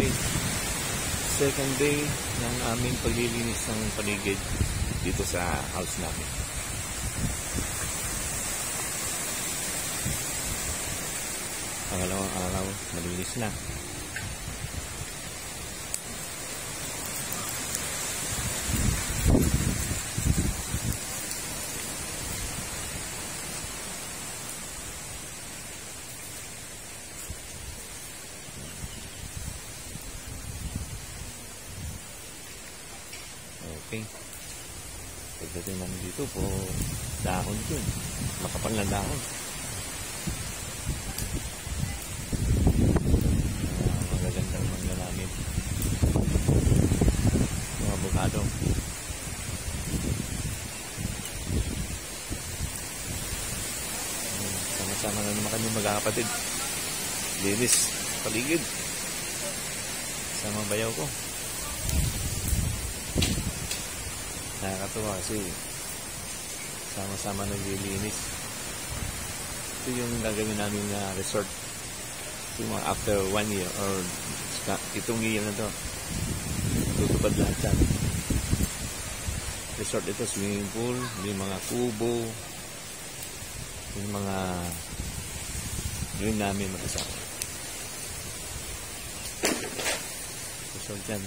Okay. Second day ng aming paglilinis ng paligid dito sa house namin. Pangalawang araw, malinis na. Okay. Pagdating namin dito po, dahon yun. Makapal na dahon. Magagandang mangga namin. Mga avocado. Sama-sama na naman kami magkakapatid. Linis, paligid. Sama bayaw ko. Nakakatuwa kasi sama-sama naglilinis. Ito yung gagawin namin na resort. Ito yung after 1 year or itong year na to, tutupad lahat yan. Resort ito, swimming pool, may mga kubo, yung mga yun namin mag-asama. Resort yan.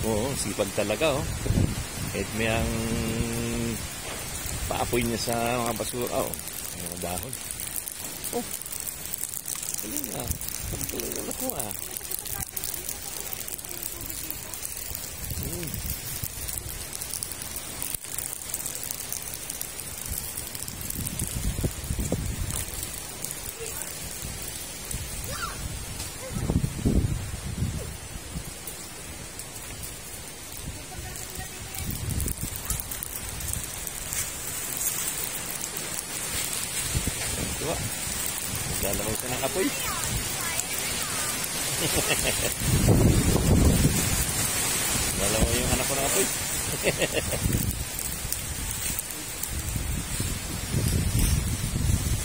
Oo, sipag talaga oh. Kahit may ang paapoy niya sa mga basura oh. Mga dahon. Oh. Galing ah. Galing ako ah. Lalaway ka ng apoy. Lalaway yung anak ko ng apoy.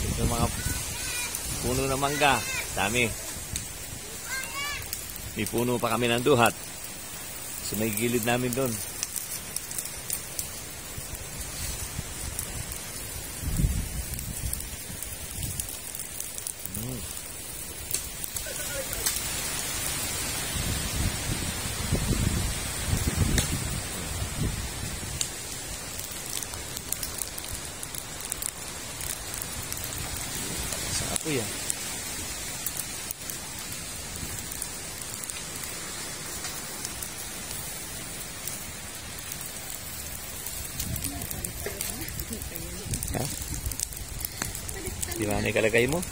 Ito mga puno ng mangga. Dami. May puno pa kami ng duhat. So may gilid namin doon. Uy ah. Ha? Di ba na ikalagay mo?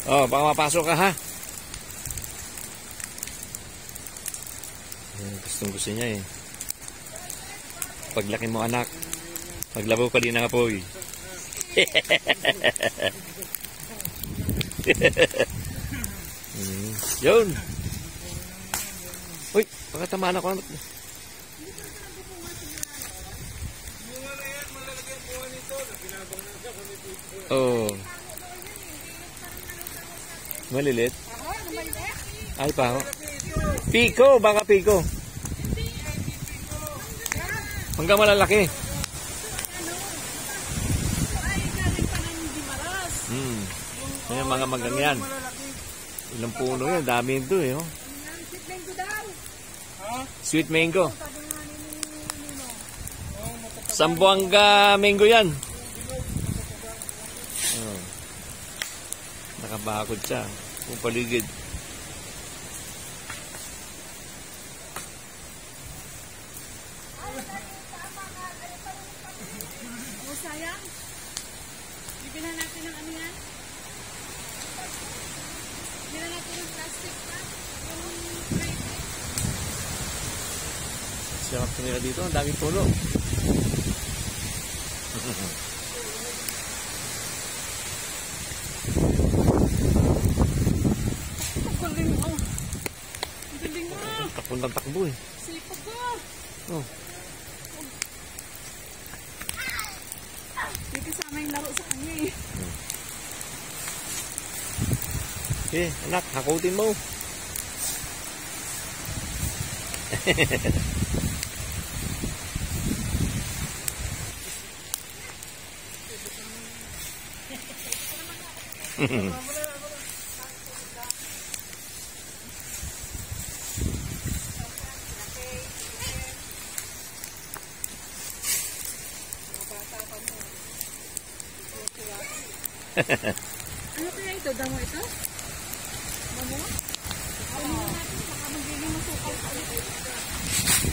Oh, baka mapasok ka ha. Gustong gusto niya eh. Paglaki mo anak, maglabaw ka din ng apoy. Yun. Uy, baka tamaan ako. Oh. Malilit? Ay pa. Piko, baka piko. Hanggang malalaki. Yung mga magang yan. Ilang puno yan. Dami ito eh. Oh. Sweet mango. Sambuanga mango yan. Oh. Nakabakod siya. Kung paligid. Sayang. Bibilan natin ng ano yan? Bibilan natin ng plastic pa? Sarap tumira dito. Ang daming puno. magandang takbo eh. Sipag ko. Oh. May kasama yung laro sa kanya eh. Okay, anak, hakutin mo. Ano kaya ito? Damo ito? Damo? Damo natin. Baka magiging masukal ka ulit.